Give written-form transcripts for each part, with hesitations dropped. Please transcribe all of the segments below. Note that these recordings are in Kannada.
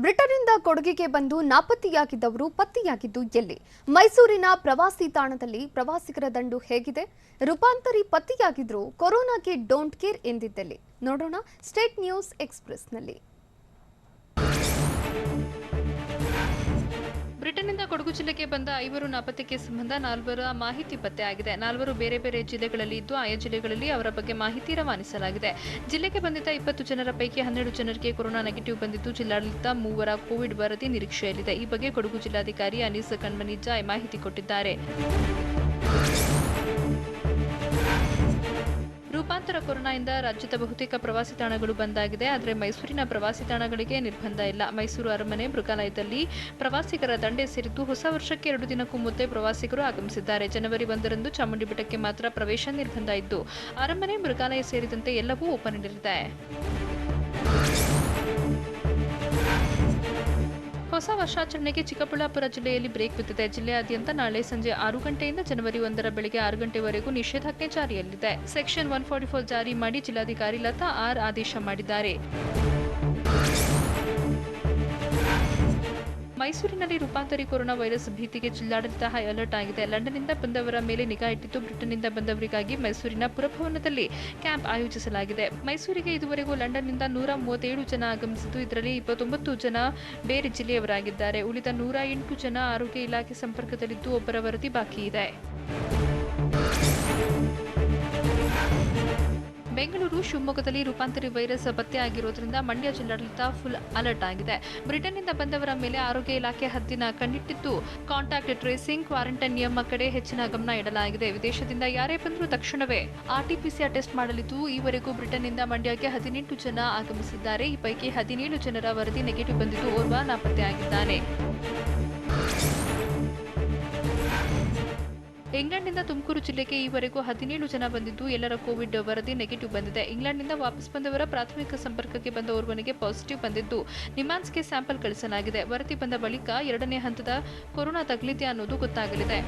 ಬ್ರಿಟನ್ನಿಂದ ಕೊಡಗಿಗೆ ಬಂದು ನಾಪತ್ತೆಯಾಗಿದ್ದವರು ಪತ್ತೆಯಾಗಿದ್ದು ಎಲ್ಲಿ? ಮೈಸೂರಿನ ಪ್ರವಾಸಿ ತಾಣದಲ್ಲಿ ಪ್ರವಾಸಿಗರ ದಂಡು ಹೇಗಿದೆ? ರೂಪಾಂತರಿ ಪತ್ತೆಯಾಗಿದ್ರು ಕೊರೋನಾಗೆ ಡೋಂಟ್ ಕೇರ್ ಎಂದಿದ್ದಲ್ಲಿ ನೋಡೋಣ ಸ್ಟೇಟ್ ನ್ಯೂಸ್ ಎಕ್ಸ್‌ಪ್ರೆಸ್‌ನಲ್ಲಿ. ಬ್ರಿಟನ್ನಿಂದ ಕೊಡಗು ಜಿಲ್ಲೆಗೆ ಬಂದ 5 ನಾಪತ್ತೆ ಸಂಬಂಧ 4 ಮಾಹಿತಿ ಪತ್ತೆಯಾಗಿದೆ. 4 ಬೇರೆ ಬೇರೆ ಜಿಲ್ಲೆಗಳಲ್ಲಿ ಇದ್ದು ಆಯಾ ಜಿಲ್ಲೆಗಳಲ್ಲಿ ಅವರ ಬಗ್ಗೆ ಮಾಹಿತಿ ರವಾನಿಸಲಾಗಿದೆ. ಜಿಲ್ಲೆಗೆ ಬಂದಿದ್ದ 20 ಜನರ ಪೈಕಿ 12 ಜನರಿಗೆ ಕೊರೋನಾ ನೆಗೆಟಿವ್ ಬಂದಿದ್ದು ಜಿಲ್ಲಾಡಳಿತ 3 ಕೋವಿಡ್ ವರದಿ ನಿರೀಕ್ಷೆಯಲ್ಲಿದೆ. ಈ ಬಗ್ಗೆ ಕೊಡಗು ಜಿಲ್ಲಾಧಿಕಾರಿ ಅನೀಸ್ ಕಣ್ಮಣಿ ಜಾಯ್ ಮಾಹಿತಿ ಕೊಟ್ಟಿದ್ದಾರೆ. ರೂಪಾಂತರ ಕೊರೋನಾದಿಂದ ರಾಜ್ಯದ ಬಹುತೇಕ ಪ್ರವಾಸಿ ತಾಣಗಳು ಬಂದಾಗಿದೆ. ಆದರೆ ಮೈಸೂರಿನ ಪ್ರವಾಸಿ ತಾಣಗಳಿಗೆ ನಿರ್ಬಂಧ ಇಲ್ಲ. ಮೈಸೂರು ಅರಮನೆ ಮೃಗಾಲಯದಲ್ಲಿ ಪ್ರವಾಸಿಗರ ದಂಡೇ ಸೇರಿದ್ದು ಹೊಸ ವರ್ಷಕ್ಕೆ 2 ದಿನಕ್ಕೂ ಮುದ್ದೆ ಪ್ರವಾಸಿಗರು ಆಗಮಿಸಿದ್ದಾರೆ. ಜನವರಿ 1ರಂದು ಚಾಮುಂಡಿ ಬೆಟ್ಟಕ್ಕೆ ಮಾತ್ರ ಪ್ರವೇಶ ನಿರ್ಬಂಧ ಇದ್ದು ಅರಮನೆ ಮೃಗಾಲಯ ಸೇರಿದಂತೆ ಎಲ್ಲವೂ ಓಪನ್ ಇರಲಿದೆ. ಹೊಸ ವರ್ಷಾಚರಣೆಗೆ ಚಿಕ್ಕಬಳ್ಳಾಪುರ ಜಿಲ್ಲೆಯಲ್ಲಿ ಬ್ರೇಕ್ ಬಿದ್ದಿದೆ. ಜಿಲ್ಲೆಯಾದ್ಯಂತ ನಾಳೆ ಸಂಜೆ 6 ಗಂಟೆಯಿಂದ ಜನವರಿ 1ರ ಬೆಳಗ್ಗೆ 6 ಗಂಟೆವರೆಗೂ ನಿಷೇಧಾಜ್ಞೆ ಜಾರಿಯಲ್ಲಿದೆ. ಸೆಕ್ಷನ್ 144 ಜಾರಿ ಮಾಡಿ ಜಿಲ್ಲಾಧಿಕಾರಿ ಲತಾ ಆರ್ ಆದೇಶ ಮಾಡಿದ್ದಾರೆ. ಮೈಸೂರಿನಲ್ಲಿ ರೂಪಾಂತರಿ ಕೊರೋನಾ ವೈರಸ್ ಭೀತಿಗೆ ಜಿಲ್ಲಾಡಳಿತ ಹೈ ಅಲರ್ಟ್ ಆಗಿದೆ. ಲಂಡನ್ನಿಂದ ಬಂದವರ ಮೇಲೆ ನಿಗಾ ಇಟ್ಟಿದ್ದು ಬ್ರಿಟನ್ನಿಂದ ಬಂದವರಿಗಾಗಿ ಮೈಸೂರಿನ ಪುರಭವನದಲ್ಲಿ ಕ್ಯಾಂಪ್ ಆಯೋಜಿಸಲಾಗಿದೆ. ಮೈಸೂರಿಗೆ ಇದುವರೆಗೂ ಲಂಡನ್ನಿಂದ 137 ಜನ ಆಗಮಿಸಿದ್ದು ಇದರಲ್ಲಿ 29 ಜನ ಬೇರೆ ಜಿಲ್ಲೆಯವರಾಗಿದ್ದಾರೆ. ಉಳಿದ 108 ಜನ ಆರೋಗ್ಯ ಇಲಾಖೆ ಸಂಪರ್ಕದಲ್ಲಿದ್ದು ಒಬ್ಬರ ವರದಿ ಬಾಕಿ ಇದೆ. ಬೆಂಗಳೂರು, ಶಿವಮೊಗ್ಗದಲ್ಲಿ ರೂಪಾಂತರಿ ವೈರಸ್ ಪತ್ತೆಯಾಗಿರುವುದರಿಂದ ಮಂಡ್ಯ ಜಿಲ್ಲಾಡಳಿತ ಫುಲ್ ಅಲರ್ಟ್ ಆಗಿದೆ. ಬ್ರಿಟನ್ನಿಂದ ಬಂದವರ ಮೇಲೆ ಆರೋಗ್ಯ ಇಲಾಖೆ ಹದ್ದಿನ ಕಣ್ಣಿಟ್ಟಿದ್ದು ಕಾಂಟ್ಯಾಕ್ಟ್ ಟ್ರೇಸಿಂಗ್, ಕ್ವಾರಂಟೈನ್ ನಿಯಮ ಕಡೆ ಹೆಚ್ಚಿನ ಗಮನ ಇಡಲಾಗಿದೆ. ವಿದೇಶದಿಂದ ಯಾರೇ ಬಂದರೂ ತಕ್ಷಣವೇ ಆರ್ಟಿಪಿಸಿಆರ್ ಟೆಸ್ಟ್ ಮಾಡಲಿದ್ದು ಈವರೆಗೂ ಬ್ರಿಟನ್ನಿಂದ ಮಂಡ್ಯಕ್ಕೆ 18 ಜನ ಆಗಮಿಸಿದ್ದಾರೆ. ಈ ಪೈಕಿ 17 ಜನರ ವರದಿ ನೆಗೆಟಿವ್ ಬಂದಿದ್ದು ಓರ್ವ ನಾಪತ್ತೆಯಾಗಿದ್ದಾನೆ. ಇಂಗ್ಲೆಂಡ್ನಿಂದ ತುಮಕೂರು ಜಿಲ್ಲೆಗೆ ಈವರೆಗೂ 17 ಜನ ಬಂದಿದ್ದು ಎಲ್ಲರ ಕೋವಿಡ್ ವರದಿ ನೆಗೆಟಿವ್ ಬಂದಿದೆ. ಇಂಗ್ಲೆಂಡ್ನಿಂದ ವಾಪಸ್ ಬಂದವರ ಪ್ರಾಥಮಿಕ ಸಂಪರ್ಕಕ್ಕೆ ಬಂದ ಓರ್ವನಿಗೆ ಪಾಸಿಟಿವ್ ಬಂದಿದ್ದು ನಿಮ್ಹಾನ್ಸ್ಗೆ ಸ್ಯಾಂಪಲ್ ಕಳಿಸಲಾಗಿದೆ. ವರದಿ ಬಂದ ಬಳಿಕ 2ನೇ ಹಂತದ ಕೊರೋನಾ ತಗುಲಿದೆ ಅನ್ನೋದು ಗೊತ್ತಾಗಲಿದೆ.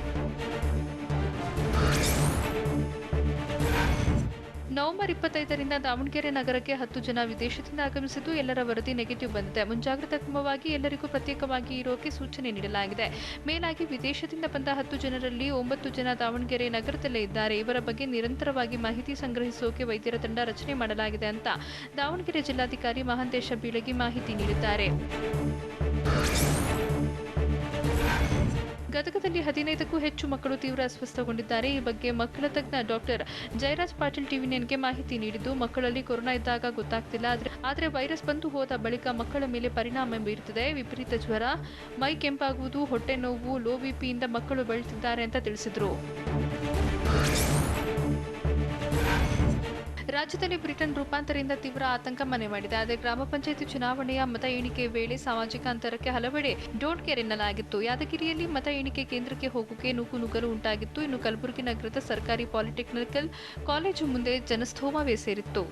ನವೆಂಬರ್ 25ರಿಂದ ದಾವಣಗೆರೆ ನಗರಕ್ಕೆ 10 ಜನ ವಿದೇಶದಿಂದ ಆಗಮಿಸಿದ್ದು ಎಲ್ಲರ ವರದಿ ನೆಗೆಟಿವ್ ಬಂದಿದೆ. ಮುಂಜಾಗ್ರತಾ ಕ್ರಮವಾಗಿ ಎಲ್ಲರಿಗೂ ಪ್ರತ್ಯೇಕವಾಗಿ ಇರೋಕೆ ಸೂಚನೆ ನೀಡಲಾಗಿದೆ. ಮೇಲಾಗಿ ವಿದೇಶದಿಂದ ಬಂದ 10 ಜನರಲ್ಲಿ 9 ಜನ ದಾವಣಗೆರೆ ನಗರದಲ್ಲೇ ಇದ್ದಾರೆ. ಇವರ ಬಗ್ಗೆ ನಿರಂತರವಾಗಿ ಮಾಹಿತಿ ಸಂಗ್ರಹಿಸೋಕೆ ವೈದ್ಯರ ತಂಡ ರಚನೆ ಮಾಡಲಾಗಿದೆ ಅಂತ ದಾವಣಗೆರೆ ಜಿಲ್ಲಾಧಿಕಾರಿ ಮಹಾಂತೇಶ ಬೀಳಗಿ ಮಾಹಿತಿ ನೀಡಿದ್ದಾರೆ. ಗದಗದಲ್ಲಿ 15ಕ್ಕೂ ಹೆಚ್ಚು ಮಕ್ಕಳು ತೀವ್ರ ಅಸ್ವಸ್ಥಗೊಂಡಿದ್ದಾರೆ. ಈ ಬಗ್ಗೆ ಮಕ್ಕಳ ತಜ್ಞ ಡಾಕ್ಟರ್ ಜಯರಾಜ್ ಪಾಟೀಲ್ ಟಿವಿ9ಗೆ ಮಾಹಿತಿ ನೀಡಿದ್ದು, ಮಕ್ಕಳಲ್ಲಿ ಕೊರೋನಾ ಇದ್ದಾಗ ಗೊತ್ತಾಗ್ತಿಲ್ಲ, ಆದರೆ ವೈರಸ್ ಬಂದು ಹೋದ ಬಳಿಕ ಮಕ್ಕಳ ಮೇಲೆ ಪರಿಣಾಮ ಬೀರುತ್ತದೆ. ವಿಪರೀತ ಜ್ವರ, ಮೈ ಕೆಂಪಾಗುವುದು, ಹೊಟ್ಟೆ ನೋವು, ಲೋ ಬಿಪಿಯಿಂದ ಮಕ್ಕಳು ಬಳಲ್ತಿದ್ದಾರೆ ಅಂತ ತಿಳಿಸಿದರು. ರಾಜ್ಯದಲ್ಲಿ ಬ್ರಿಟನ್ ರೂಪಾಂತರದಿಂದ ತೀವ್ರ ಆತಂಕ ಮನೆ ಮಾಡಿದೆ. ಆದರೆ ಗ್ರಾಮ ಪಂಚಾಯಿತಿ ಚುನಾವಣೆಯ ಮತ ಎಣಿಕೆ ವೇಳೆ ಸಾಮಾಜಿಕ ಅಂತರಕ್ಕೆ ಹಲವೆಡೆ ಡೋಂಟ್ ಕೇರ್ ಎನ್ನಲಾಗಿತ್ತು. ಯಾದಗಿರಿಯಲ್ಲಿ ಮತ ಎಣಿಕೆ ಕೇಂದ್ರಕ್ಕೆ ಹೋಗೋಕೆ ನೂಕುನುಗ್ಗಲು ಉಂಟಾಗಿತ್ತು. ಇನ್ನು ಕಲಬುರಗಿ ನಗರದ ಸರ್ಕಾರಿ ಪಾಲಿಟೆಕ್ನಿಕಲ್ ಕಾಲೇಜು ಮುಂದೆ ಜನಸ್ತೋಮವೇ ಸೇರಿತ್ತು.